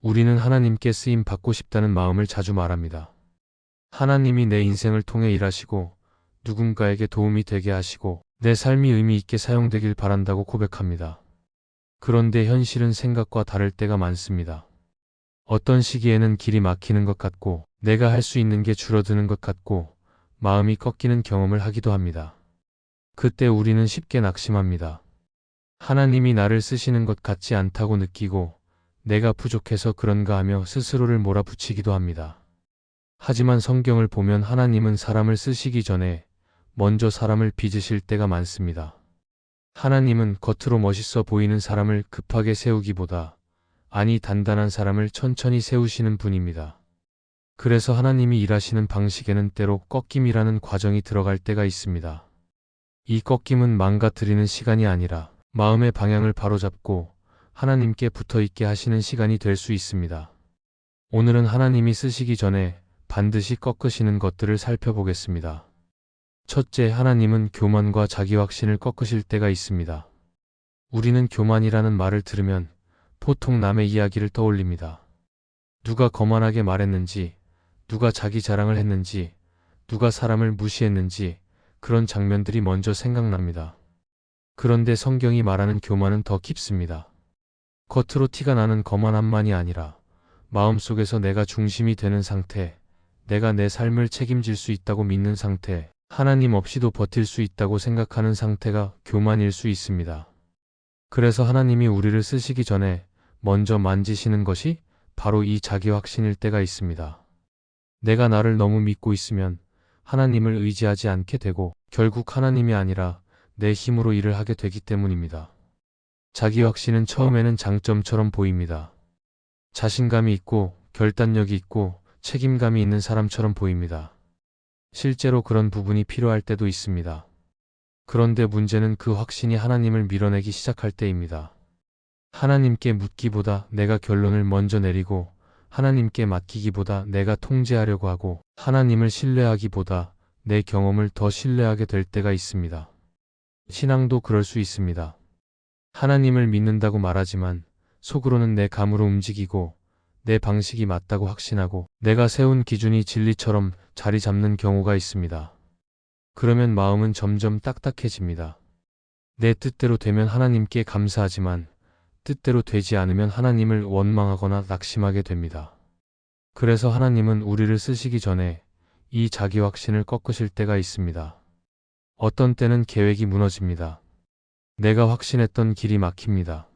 우리는 하나님께 쓰임 받고 싶다는 마음을 자주 말합니다. 하나님이 내 인생을 통해 일하시고 누군가에게 도움이 되게 하시고 내 삶이 의미 있게 사용되길 바란다고 고백합니다. 그런데 현실은 생각과 다를 때가 많습니다. 어떤 시기에는 길이 막히는 것 같고 내가 할 수 있는 게 줄어드는 것 같고 마음이 꺾이는 경험을 하기도 합니다. 그때 우리는 쉽게 낙심합니다. 하나님이 나를 쓰시는 것 같지 않다고 느끼고 내가 부족해서 그런가 하며 스스로를 몰아붙이기도 합니다. 하지만 성경을 보면 하나님은 사람을 쓰시기 전에 먼저 사람을 빚으실 때가 많습니다. 하나님은 겉으로 멋있어 보이는 사람을 급하게 세우기보다 안이 단단한 사람을 천천히 세우시는 분입니다. 그래서 하나님이 일하시는 방식에는 때로 꺾임이라는 과정이 들어갈 때가 있습니다. 이 꺾임은 망가뜨리는 시간이 아니라 마음의 방향을 바로잡고 하나님께 붙어있게 하시는 시간이 될 수 있습니다. 오늘은 하나님이 쓰시기 전에 반드시 꺾으시는 것들을 살펴보겠습니다. 첫째, 하나님은 교만과 자기 확신을 꺾으실 때가 있습니다. 우리는 교만이라는 말을 들으면 보통 남의 이야기를 떠올립니다. 누가 거만하게 말했는지, 누가 자기 자랑을 했는지, 누가 사람을 무시했는지 그런 장면들이 먼저 생각납니다. 그런데 성경이 말하는 교만은 더 깊습니다. 겉으로 티가 나는 거만함만이 아니라 마음속에서 내가 중심이 되는 상태, 내가 내 삶을 책임질 수 있다고 믿는 상태, 하나님 없이도 버틸 수 있다고 생각하는 상태가 교만일 수 있습니다. 그래서 하나님이 우리를 쓰시기 전에 먼저 만지시는 것이 바로 이 자기 확신일 때가 있습니다. 내가 나를 너무 믿고 있으면 하나님을 의지하지 않게 되고 결국 하나님이 아니라 내 힘으로 일을 하게 되기 때문입니다. 자기 확신은 처음에는 장점처럼 보입니다. 자신감이 있고 결단력이 있고 책임감이 있는 사람처럼 보입니다. 실제로 그런 부분이 필요할 때도 있습니다. 그런데 문제는 그 확신이 하나님을 밀어내기 시작할 때입니다. 하나님께 묻기보다 내가 결론을 먼저 내리고 하나님께 맡기기보다 내가 통제하려고 하고 하나님을 신뢰하기보다 내 경험을 더 신뢰하게 될 때가 있습니다. 신앙도 그럴 수 있습니다. 하나님을 믿는다고 말하지만 속으로는 내 감으로 움직이고 내 방식이 맞다고 확신하고 내가 세운 기준이 진리처럼 자리 잡는 경우가 있습니다. 그러면 마음은 점점 딱딱해집니다. 내 뜻대로 되면 하나님께 감사하지만 뜻대로 되지 않으면 하나님을 원망하거나 낙심하게 됩니다. 그래서 하나님은 우리를 쓰시기 전에 이 자기 확신을 꺾으실 때가 있습니다. 어떤 때는 계획이 무너집니다. 내가 확신했던 길이 막힙니다.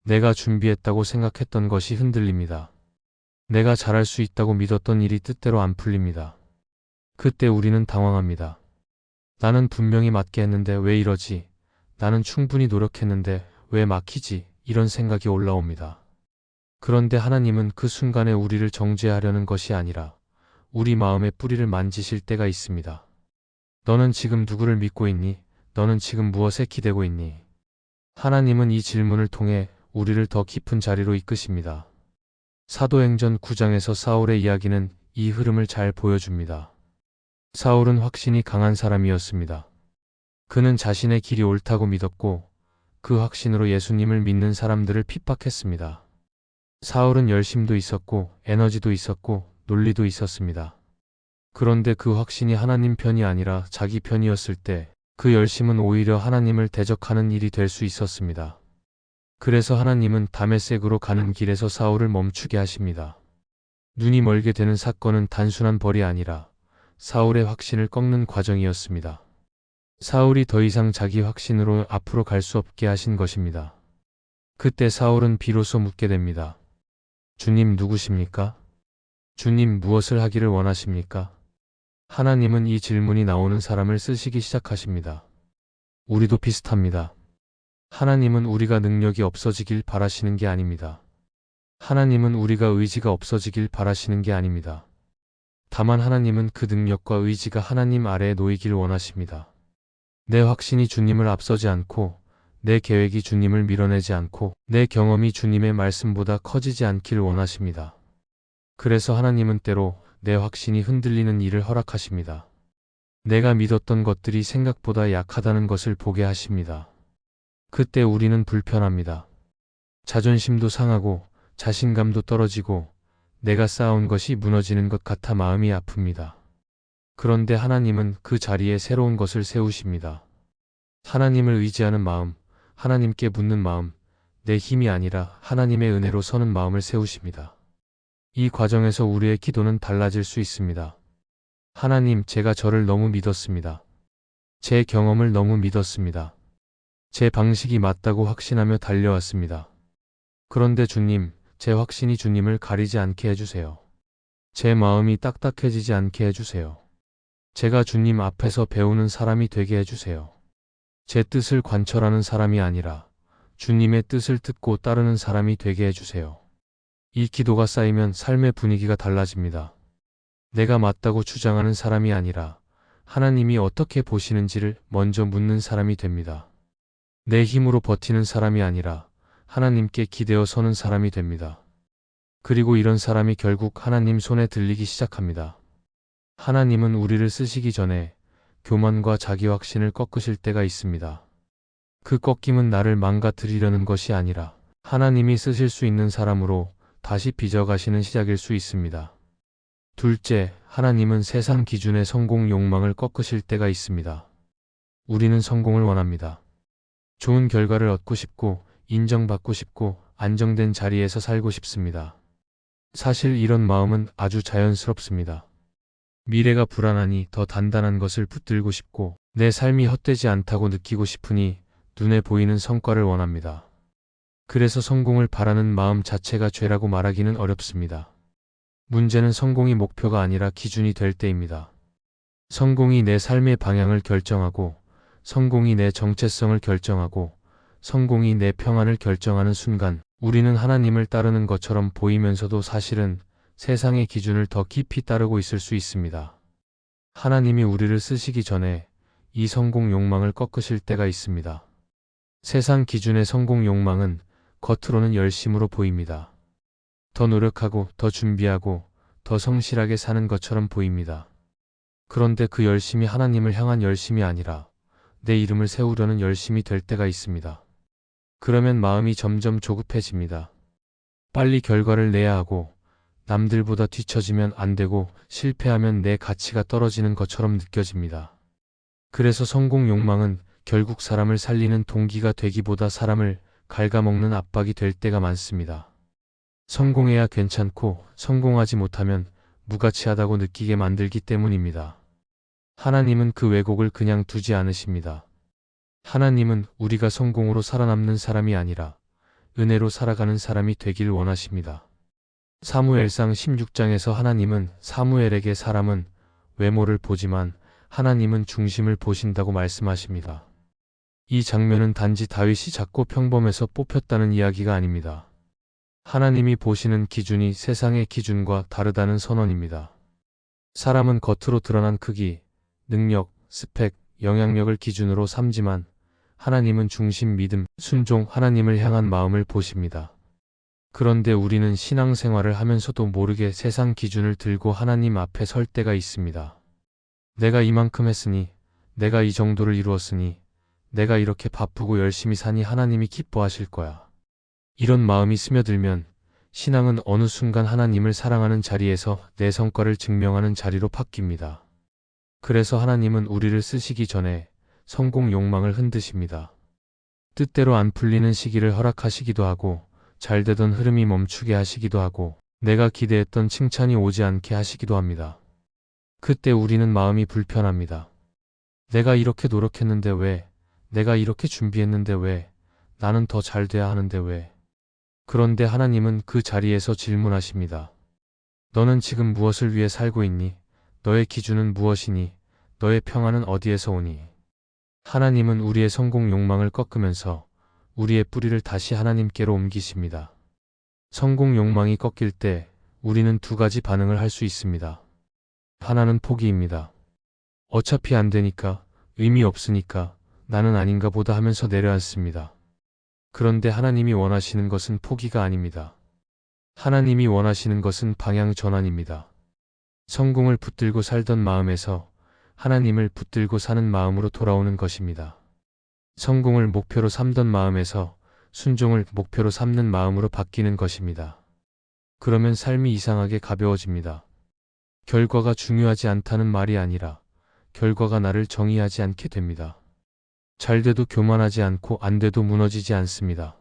내가 준비했다고 생각했던 것이 흔들립니다. 내가 잘할 수 있다고 믿었던 일이 뜻대로 안 풀립니다. 그때 우리는 당황합니다. 나는 분명히 맞게 했는데 왜 이러지? 나는 충분히 노력했는데 왜 막히지? 이런 생각이 올라옵니다. 그런데 하나님은 그 순간에 우리를 정죄하려는 것이 아니라 우리 마음의 뿌리를 만지실 때가 있습니다. 너는 지금 누구를 믿고 있니? 너는 지금 무엇에 기대고 있니? 하나님은 이 질문을 통해 우리를 더 깊은 자리로 이끄십니다. 사도행전 9장에서 사울의 이야기는 이 흐름을 잘 보여줍니다. 사울은 확신이 강한 사람이었습니다. 그는 자신의 길이 옳다고 믿었고 그 확신으로 예수님을 믿는 사람들을 핍박했습니다. 사울은 열심도 있었고 에너지도 있었고 논리도 있었습니다. 그런데 그 확신이 하나님 편이 아니라 자기 편이었을 때 그 열심은 오히려 하나님을 대적하는 일이 될 수 있었습니다. 그래서 하나님은 다메섹으로 가는 길에서 사울을 멈추게 하십니다. 눈이 멀게 되는 사건은 단순한 벌이 아니라 사울의 확신을 꺾는 과정이었습니다. 사울이 더 이상 자기 확신으로 앞으로 갈 수 없게 하신 것입니다. 그때 사울은 비로소 묻게 됩니다. 주님 누구십니까? 주님 무엇을 하기를 원하십니까? 하나님은 이 질문이 나오는 사람을 쓰시기 시작하십니다. 우리도 비슷합니다. 하나님은 우리가 능력이 없어지길 바라시는 게 아닙니다. 하나님은 우리가 의지가 없어지길 바라시는 게 아닙니다. 다만 하나님은 그 능력과 의지가 하나님 아래에 놓이길 원하십니다. 내 확신이 주님을 앞서지 않고 내 계획이 주님을 밀어내지 않고 내 경험이 주님의 말씀보다 커지지 않길 원하십니다. 그래서 하나님은 때로 내 확신이 흔들리는 일을 허락하십니다. 내가 믿었던 것들이 생각보다 약하다는 것을 보게 하십니다. 그때 우리는 불편합니다. 자존심도 상하고 자신감도 떨어지고 내가 쌓아온 것이 무너지는 것 같아 마음이 아픕니다. 그런데 하나님은 그 자리에 새로운 것을 세우십니다. 하나님을 의지하는 마음, 하나님께 묻는 마음, 내 힘이 아니라 하나님의 은혜로 서는 마음을 세우십니다. 이 과정에서 우리의 기도는 달라질 수 있습니다. 하나님, 제가 저를 너무 믿었습니다. 제 경험을 너무 믿었습니다. 제 방식이 맞다고 확신하며 달려왔습니다. 그런데 주님, 제 확신이 주님을 가리지 않게 해주세요. 제 마음이 딱딱해지지 않게 해주세요. 제가 주님 앞에서 배우는 사람이 되게 해주세요. 제 뜻을 관철하는 사람이 아니라 주님의 뜻을 듣고 따르는 사람이 되게 해주세요. 이 기도가 쌓이면 삶의 분위기가 달라집니다. 내가 맞다고 주장하는 사람이 아니라 하나님이 어떻게 보시는지를 먼저 묻는 사람이 됩니다. 내 힘으로 버티는 사람이 아니라 하나님께 기대어 서는 사람이 됩니다. 그리고 이런 사람이 결국 하나님 손에 들리기 시작합니다. 하나님은 우리를 쓰시기 전에 교만과 자기 확신을 꺾으실 때가 있습니다. 그 꺾임은 나를 망가뜨리려는 것이 아니라 하나님이 쓰실 수 있는 사람으로 다시 빚어가시는 시작일 수 있습니다. 둘째, 하나님은 세상 기준의 성공 욕망을 꺾으실 때가 있습니다. 우리는 성공을 원합니다. 좋은 결과를 얻고 싶고, 인정받고 싶고, 안정된 자리에서 살고 싶습니다. 사실 이런 마음은 아주 자연스럽습니다. 미래가 불안하니 더 단단한 것을 붙들고 싶고, 내 삶이 헛되지 않다고 느끼고 싶으니 눈에 보이는 성과를 원합니다. 그래서 성공을 바라는 마음 자체가 죄라고 말하기는 어렵습니다. 문제는 성공이 목표가 아니라 기준이 될 때입니다. 성공이 내 삶의 방향을 결정하고, 성공이 내 정체성을 결정하고, 성공이 내 평안을 결정하는 순간 우리는 하나님을 따르는 것처럼 보이면서도 사실은 세상의 기준을 더 깊이 따르고 있을 수 있습니다. 하나님이 우리를 쓰시기 전에 이 성공 욕망을 꺾으실 때가 있습니다. 세상 기준의 성공 욕망은 겉으로는 열심으로 보입니다. 더 노력하고 더 준비하고 더 성실하게 사는 것처럼 보입니다. 그런데 그 열심이 하나님을 향한 열심이 아니라 내 이름을 세우려는 열심이 될 때가 있습니다. 그러면 마음이 점점 조급해집니다. 빨리 결과를 내야 하고 남들보다 뒤처지면 안 되고 실패하면 내 가치가 떨어지는 것처럼 느껴집니다. 그래서 성공 욕망은 결국 사람을 살리는 동기가 되기보다 사람을 갉아먹는 압박이 될 때가 많습니다. 성공해야 괜찮고 성공하지 못하면 무가치하다고 느끼게 만들기 때문입니다. 하나님은 그 왜곡을 그냥 두지 않으십니다. 하나님은 우리가 성공으로 살아남는 사람이 아니라 은혜로 살아가는 사람이 되길 원하십니다. 사무엘상 16장에서 하나님은 사무엘에게 사람은 외모를 보지만 하나님은 중심을 보신다고 말씀하십니다. 이 장면은 단지 다윗이 작고 평범해서 뽑혔다는 이야기가 아닙니다. 하나님이 보시는 기준이 세상의 기준과 다르다는 선언입니다. 사람은 겉으로 드러난 크기, 능력, 스펙, 영향력을 기준으로 삼지만 하나님은 중심, 믿음, 순종, 하나님을 향한 마음을 보십니다. 그런데 우리는 신앙생활을 하면서도 모르게 세상 기준을 들고 하나님 앞에 설 때가 있습니다. 내가 이만큼 했으니, 내가 이 정도를 이루었으니, 내가 이렇게 바쁘고 열심히 사니 하나님이 기뻐하실 거야. 이런 마음이 스며들면 신앙은 어느 순간 하나님을 사랑하는 자리에서 내 성과를 증명하는 자리로 바뀝니다. 그래서 하나님은 우리를 쓰시기 전에 성공 욕망을 흔드십니다. 뜻대로 안 풀리는 시기를 허락하시기도 하고 잘 되던 흐름이 멈추게 하시기도 하고 내가 기대했던 칭찬이 오지 않게 하시기도 합니다. 그때 우리는 마음이 불편합니다. 내가 이렇게 노력했는데 왜? 내가 이렇게 준비했는데 왜? 나는 더 잘 돼야 하는데 왜? 그런데 하나님은 그 자리에서 질문하십니다. 너는 지금 무엇을 위해 살고 있니? 너의 기준은 무엇이니? 너의 평안은 어디에서 오니? 하나님은 우리의 성공 욕망을 꺾으면서 우리의 뿌리를 다시 하나님께로 옮기십니다. 성공 욕망이 꺾일 때 우리는 두 가지 반응을 할 수 있습니다. 하나는 포기입니다. 어차피 안 되니까, 의미 없으니까, 나는 아닌가 보다 하면서 내려앉습니다. 그런데 하나님이 원하시는 것은 포기가 아닙니다. 하나님이 원하시는 것은 방향 전환입니다. 성공을 붙들고 살던 마음에서 하나님을 붙들고 사는 마음으로 돌아오는 것입니다. 성공을 목표로 삼던 마음에서 순종을 목표로 삼는 마음으로 바뀌는 것입니다. 그러면 삶이 이상하게 가벼워집니다. 결과가 중요하지 않다는 말이 아니라 결과가 나를 정의하지 않게 됩니다. 잘 돼도 교만하지 않고 안 돼도 무너지지 않습니다.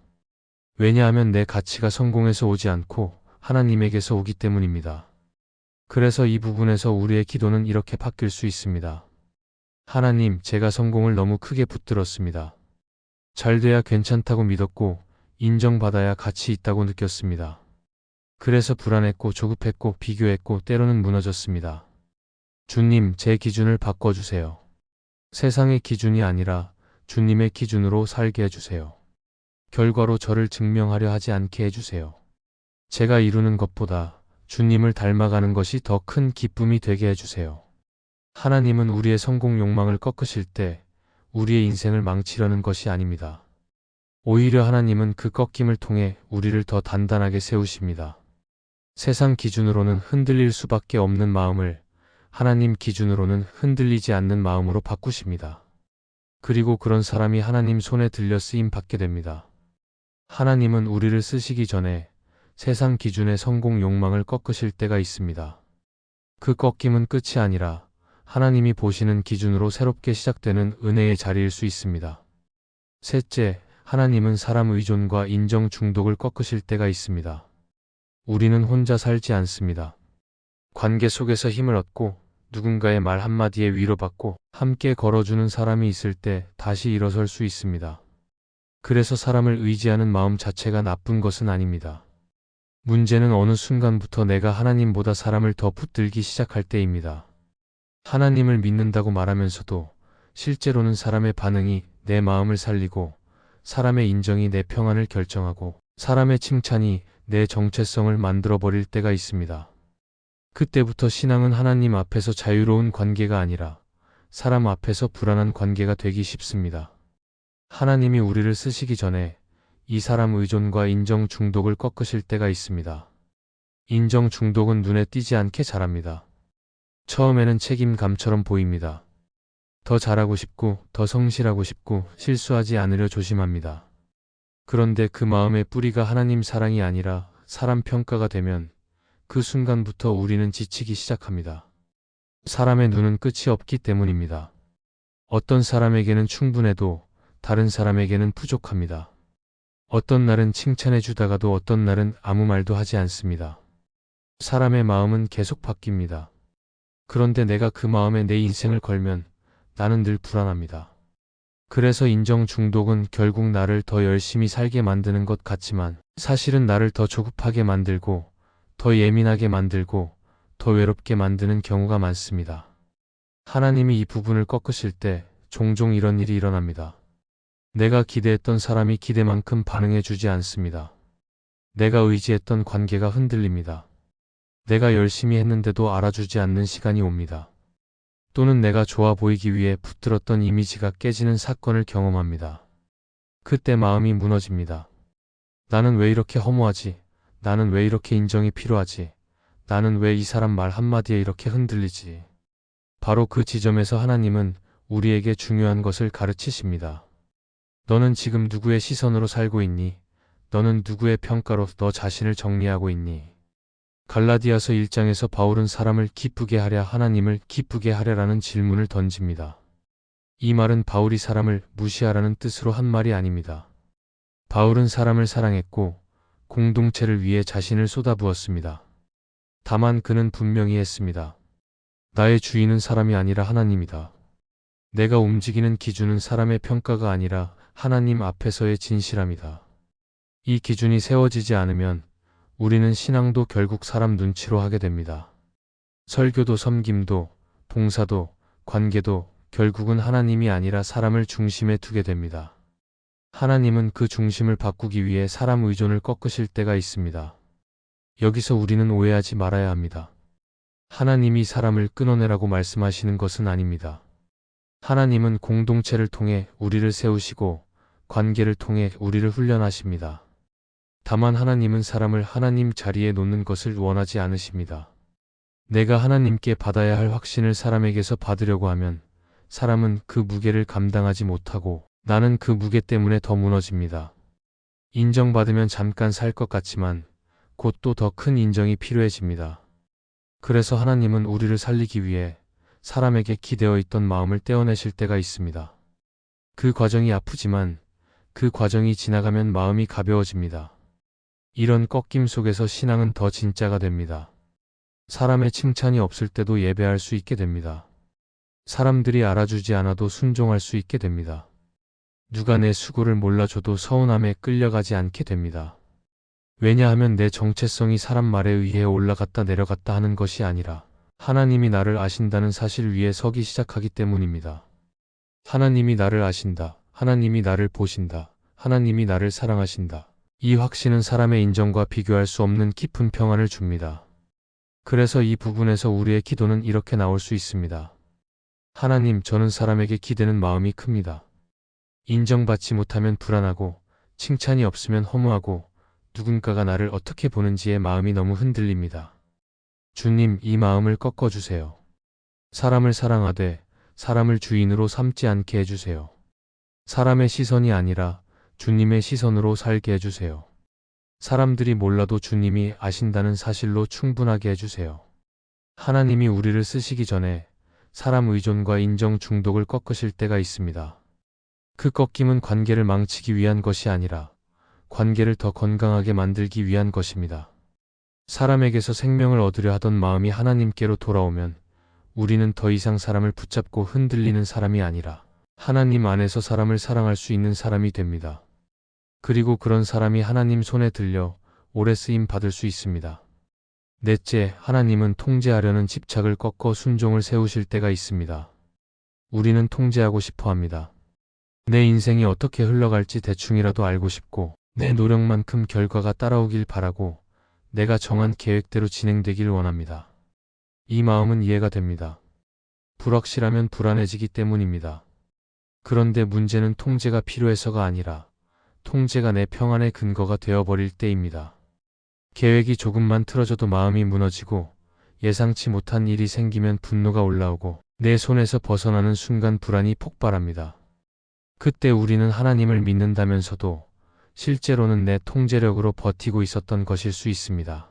왜냐하면 내 가치가 성공에서 오지 않고 하나님에게서 오기 때문입니다. 그래서 이 부분에서 우리의 기도는 이렇게 바뀔 수 있습니다. 하나님, 제가 성공을 너무 크게 붙들었습니다. 잘 돼야 괜찮다고 믿었고 인정받아야 가치 있다고 느꼈습니다. 그래서 불안했고 조급했고 비교했고 때로는 무너졌습니다. 주님, 제 기준을 바꿔주세요. 세상의 기준이 아니라 주님의 기준으로 살게 해주세요. 결과로 저를 증명하려 하지 않게 해주세요. 제가 이루는 것보다 주님을 닮아가는 것이 더 큰 기쁨이 되게 해주세요. 하나님은 우리의 성공 욕망을 꺾으실 때 우리의 인생을 망치려는 것이 아닙니다. 오히려 하나님은 그 꺾임을 통해 우리를 더 단단하게 세우십니다. 세상 기준으로는 흔들릴 수밖에 없는 마음을 하나님 기준으로는 흔들리지 않는 마음으로 바꾸십니다. 그리고 그런 사람이 하나님 손에 들려 쓰임 받게 됩니다. 하나님은 우리를 쓰시기 전에 세상 기준의 성공 욕망을 꺾으실 때가 있습니다. 그 꺾임은 끝이 아니라 하나님이 보시는 기준으로 새롭게 시작되는 은혜의 자리일 수 있습니다. 셋째, 하나님은 사람 의존과 인정 중독을 꺾으실 때가 있습니다. 우리는 혼자 살지 않습니다. 관계 속에서 힘을 얻고 누군가의 말 한마디에 위로받고 함께 걸어주는 사람이 있을 때 다시 일어설 수 있습니다. 그래서 사람을 의지하는 마음 자체가 나쁜 것은 아닙니다. 문제는 어느 순간부터 내가 하나님보다 사람을 더 붙들기 시작할 때입니다. 하나님을 믿는다고 말하면서도 실제로는 사람의 반응이 내 마음을 살리고 사람의 인정이 내 평안을 결정하고 사람의 칭찬이 내 정체성을 만들어버릴 때가 있습니다. 그때부터 신앙은 하나님 앞에서 자유로운 관계가 아니라 사람 앞에서 불안한 관계가 되기 쉽습니다. 하나님이 우리를 쓰시기 전에 이 사람 의존과 인정 중독을 꺾으실 때가 있습니다. 인정 중독은 눈에 띄지 않게 자랍니다. 처음에는 책임감처럼 보입니다. 더 잘하고 싶고 더 성실하고 싶고 실수하지 않으려 조심합니다. 그런데 그 마음의 뿌리가 하나님 사랑이 아니라 사람 평가가 되면 그 순간부터 우리는 지치기 시작합니다. 사람의 눈은 끝이 없기 때문입니다. 어떤 사람에게는 충분해도 다른 사람에게는 부족합니다. 어떤 날은 칭찬해 주다가도 어떤 날은 아무 말도 하지 않습니다. 사람의 마음은 계속 바뀝니다. 그런데 내가 그 마음에 내 인생을 걸면 나는 늘 불안합니다. 그래서 인정 중독은 결국 나를 더 열심히 살게 만드는 것 같지만 사실은 나를 더 조급하게 만들고 더 예민하게 만들고 더 외롭게 만드는 경우가 많습니다. 하나님이 이 부분을 꺾으실 때 종종 이런 일이 일어납니다. 내가 기대했던 사람이 기대만큼 반응해 주지 않습니다. 내가 의지했던 관계가 흔들립니다. 내가 열심히 했는데도 알아주지 않는 시간이 옵니다. 또는 내가 좋아 보이기 위해 붙들었던 이미지가 깨지는 사건을 경험합니다. 그때 마음이 무너집니다. 나는 왜 이렇게 허무하지? 나는 왜 이렇게 인정이 필요하지? 나는 왜 이 사람 말 한마디에 이렇게 흔들리지? 바로 그 지점에서 하나님은 우리에게 중요한 것을 가르치십니다. 너는 지금 누구의 시선으로 살고 있니? 너는 누구의 평가로 너 자신을 정리하고 있니? 갈라디아서 1장에서 바울은 사람을 기쁘게 하랴 하나님을 기쁘게 하랴라는 질문을 던집니다. 이 말은 바울이 사람을 무시하라는 뜻으로 한 말이 아닙니다. 바울은 사람을 사랑했고 공동체를 위해 자신을 쏟아부었습니다. 다만 그는 분명히 했습니다. 나의 주인은 사람이 아니라 하나님이다. 내가 움직이는 기준은 사람의 평가가 아니라 하나님 앞에서의 진실함이다. 이 기준이 세워지지 않으면 우리는 신앙도 결국 사람 눈치로 하게 됩니다. 설교도 섬김도 봉사도 관계도 결국은 하나님이 아니라 사람을 중심에 두게 됩니다. 하나님은 그 중심을 바꾸기 위해 사람 의존을 꺾으실 때가 있습니다. 여기서 우리는 오해하지 말아야 합니다. 하나님이 사람을 끊어내라고 말씀하시는 것은 아닙니다. 하나님은 공동체를 통해 우리를 세우시고 관계를 통해 우리를 훈련하십니다. 다만 하나님은 사람을 하나님 자리에 놓는 것을 원하지 않으십니다. 내가 하나님께 받아야 할 확신을 사람에게서 받으려고 하면 사람은 그 무게를 감당하지 못하고 나는 그 무게 때문에 더 무너집니다. 인정받으면 잠깐 살 것 같지만 곧 또 더 큰 인정이 필요해집니다. 그래서 하나님은 우리를 살리기 위해 사람에게 기대어 있던 마음을 떼어내실 때가 있습니다. 그 과정이 아프지만 그 과정이 지나가면 마음이 가벼워집니다. 이런 꺾임 속에서 신앙은 더 진짜가 됩니다. 사람의 칭찬이 없을 때도 예배할 수 있게 됩니다. 사람들이 알아주지 않아도 순종할 수 있게 됩니다. 누가 내 수고를 몰라줘도 서운함에 끌려가지 않게 됩니다. 왜냐하면 내 정체성이 사람 말에 의해 올라갔다 내려갔다 하는 것이 아니라 하나님이 나를 아신다는 사실 위에 서기 시작하기 때문입니다. 하나님이 나를 아신다. 하나님이 나를 보신다. 하나님이 나를 사랑하신다. 이 확신은 사람의 인정과 비교할 수 없는 깊은 평안을 줍니다. 그래서 이 부분에서 우리의 기도는 이렇게 나올 수 있습니다. 하나님, 저는 사람에게 기대는 마음이 큽니다. 인정받지 못하면 불안하고 칭찬이 없으면 허무하고 누군가가 나를 어떻게 보는지에 마음이 너무 흔들립니다. 주님, 이 마음을 꺾어주세요. 사람을 사랑하되 사람을 주인으로 삼지 않게 해주세요. 사람의 시선이 아니라 주님의 시선으로 살게 해주세요. 사람들이 몰라도 주님이 아신다는 사실로 충분하게 해주세요. 하나님이 우리를 쓰시기 전에 사람 의존과 인정 중독을 꺾으실 때가 있습니다. 그 꺾임은 관계를 망치기 위한 것이 아니라 관계를 더 건강하게 만들기 위한 것입니다. 사람에게서 생명을 얻으려 하던 마음이 하나님께로 돌아오면 우리는 더 이상 사람을 붙잡고 흔들리는 사람이 아니라 하나님 안에서 사람을 사랑할 수 있는 사람이 됩니다. 그리고 그런 사람이 하나님 손에 들려 오래 쓰임 받을 수 있습니다. 넷째, 하나님은 통제하려는 집착을 꺾어 순종을 세우실 때가 있습니다. 우리는 통제하고 싶어 합니다. 내 인생이 어떻게 흘러갈지 대충이라도 알고 싶고 내 노력만큼 결과가 따라오길 바라고 내가 정한 계획대로 진행되길 원합니다. 이 마음은 이해가 됩니다. 불확실하면 불안해지기 때문입니다. 그런데 문제는 통제가 필요해서가 아니라 통제가 내 평안의 근거가 되어버릴 때입니다. 계획이 조금만 틀어져도 마음이 무너지고 예상치 못한 일이 생기면 분노가 올라오고 내 손에서 벗어나는 순간 불안이 폭발합니다. 그때 우리는 하나님을 믿는다면서도 실제로는 내 통제력으로 버티고 있었던 것일 수 있습니다.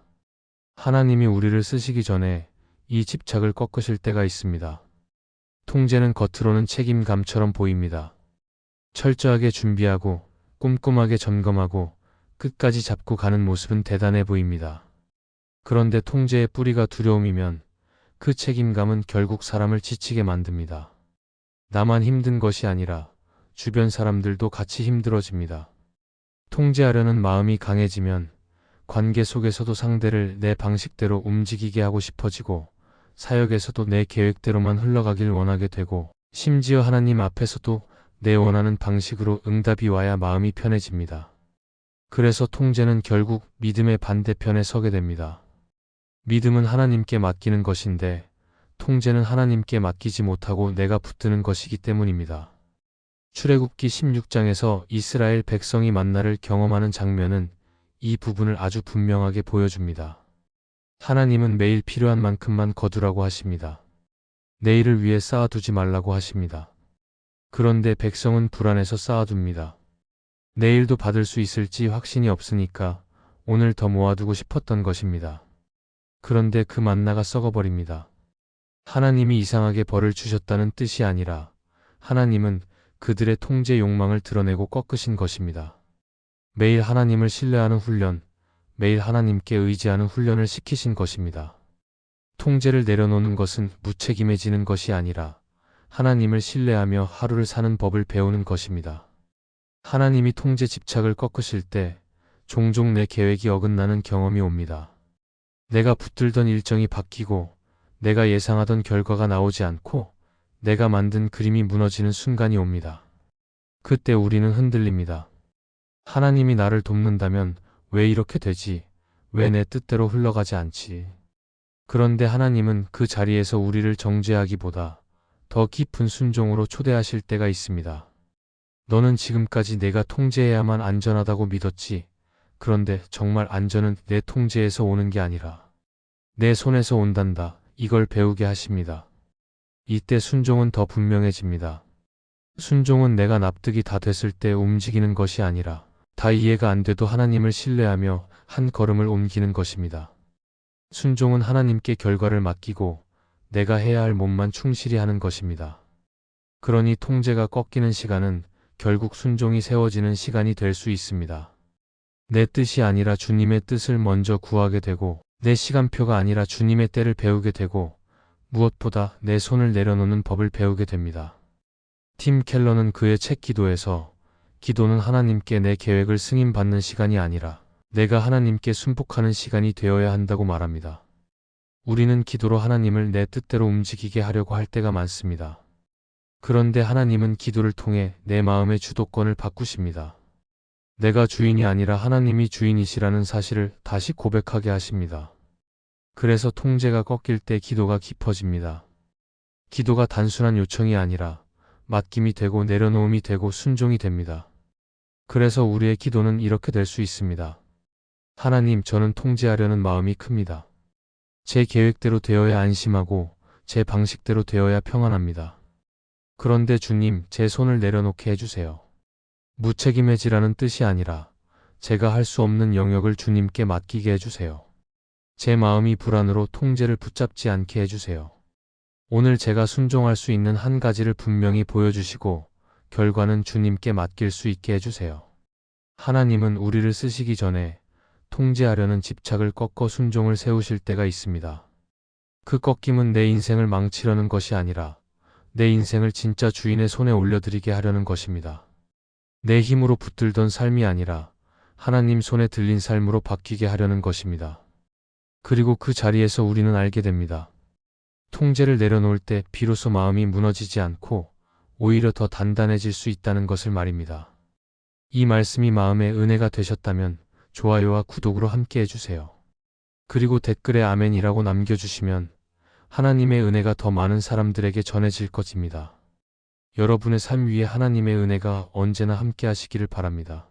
하나님이 우리를 쓰시기 전에 이 집착을 꺾으실 때가 있습니다. 통제는 겉으로는 책임감처럼 보입니다. 철저하게 준비하고 꼼꼼하게 점검하고 끝까지 잡고 가는 모습은 대단해 보입니다. 그런데 통제의 뿌리가 두려움이면 그 책임감은 결국 사람을 지치게 만듭니다. 나만 힘든 것이 아니라 주변 사람들도 같이 힘들어집니다. 통제하려는 마음이 강해지면 관계 속에서도 상대를 내 방식대로 움직이게 하고 싶어지고 사역에서도 내 계획대로만 흘러가길 원하게 되고 심지어 하나님 앞에서도 내 원하는 방식으로 응답이 와야 마음이 편해집니다. 그래서 통제는 결국 믿음의 반대편에 서게 됩니다. 믿음은 하나님께 맡기는 것인데 통제는 하나님께 맡기지 못하고 내가 붙드는 것이기 때문입니다. 출애굽기 16장에서 이스라엘 백성이 만나를 경험하는 장면은 이 부분을 아주 분명하게 보여줍니다. 하나님은 매일 필요한 만큼만 거두라고 하십니다. 내일을 위해 쌓아두지 말라고 하십니다. 그런데 백성은 불안해서 쌓아둡니다. 내일도 받을 수 있을지 확신이 없으니까 오늘 더 모아두고 싶었던 것입니다. 그런데 그 만나가 썩어버립니다. 하나님이 이상하게 벌을 주셨다는 뜻이 아니라 하나님은 그들의 통제 욕망을 드러내고 꺾으신 것입니다. 매일 하나님을 신뢰하는 훈련, 매일 하나님께 의지하는 훈련을 시키신 것입니다. 통제를 내려놓는 것은 무책임해지는 것이 아니라 하나님을 신뢰하며 하루를 사는 법을 배우는 것입니다. 하나님이 통제 집착을 꺾으실 때 종종 내 계획이 어긋나는 경험이 옵니다. 내가 붙들던 일정이 바뀌고 내가 예상하던 결과가 나오지 않고 내가 만든 그림이 무너지는 순간이 옵니다. 그때 우리는 흔들립니다. 하나님이 나를 돕는다면 왜 이렇게 되지? 왜 내 뜻대로 흘러가지 않지? 그런데 하나님은 그 자리에서 우리를 정죄하기보다 더 깊은 순종으로 초대하실 때가 있습니다. 너는 지금까지 내가 통제해야만 안전하다고 믿었지. 그런데 정말 안전은 내 통제에서 오는 게 아니라 내 손에서 온단다. 이걸 배우게 하십니다. 이때 순종은 더 분명해집니다. 순종은 내가 납득이 다 됐을 때 움직이는 것이 아니라 다 이해가 안 돼도 하나님을 신뢰하며 한 걸음을 옮기는 것입니다. 순종은 하나님께 결과를 맡기고 내가 해야 할 몸만 충실히 하는 것입니다. 그러니 통제가 꺾이는 시간은 결국 순종이 세워지는 시간이 될 수 있습니다. 내 뜻이 아니라 주님의 뜻을 먼저 구하게 되고 내 시간표가 아니라 주님의 때를 배우게 되고 무엇보다 내 손을 내려놓는 법을 배우게 됩니다. 팀 켈러는 그의 책 기도에서 기도는 하나님께 내 계획을 승인받는 시간이 아니라 내가 하나님께 순복하는 시간이 되어야 한다고 말합니다. 우리는 기도로 하나님을 내 뜻대로 움직이게 하려고 할 때가 많습니다. 그런데 하나님은 기도를 통해 내 마음의 주도권을 바꾸십니다. 내가 주인이 아니라 하나님이 주인이시라는 사실을 다시 고백하게 하십니다. 그래서 통제가 꺾일 때 기도가 깊어집니다. 기도가 단순한 요청이 아니라 맡김이 되고 내려놓음이 되고 순종이 됩니다. 그래서 우리의 기도는 이렇게 될 수 있습니다. 하나님, 저는 통제하려는 마음이 큽니다. 제 계획대로 되어야 안심하고 제 방식대로 되어야 평안합니다. 그런데 주님, 제 손을 내려놓게 해주세요. 무책임해지라는 뜻이 아니라 제가 할 수 없는 영역을 주님께 맡기게 해주세요. 제 마음이 불안으로 통제를 붙잡지 않게 해주세요. 오늘 제가 순종할 수 있는 한 가지를 분명히 보여주시고 결과는 주님께 맡길 수 있게 해주세요. 하나님은 우리를 쓰시기 전에 통제하려는 집착을 꺾어 순종을 세우실 때가 있습니다. 그 꺾임은 내 인생을 망치려는 것이 아니라 내 인생을 진짜 주인의 손에 올려드리게 하려는 것입니다. 내 힘으로 붙들던 삶이 아니라 하나님 손에 들린 삶으로 바뀌게 하려는 것입니다. 그리고 그 자리에서 우리는 알게 됩니다. 통제를 내려놓을 때 비로소 마음이 무너지지 않고 오히려 더 단단해질 수 있다는 것을 말입니다. 이 말씀이 마음의 은혜가 되셨다면 좋아요와 구독으로 함께 해주세요. 그리고 댓글에 아멘이라고 남겨주시면 하나님의 은혜가 더 많은 사람들에게 전해질 것입니다. 여러분의 삶 위에 하나님의 은혜가 언제나 함께 하시기를 바랍니다.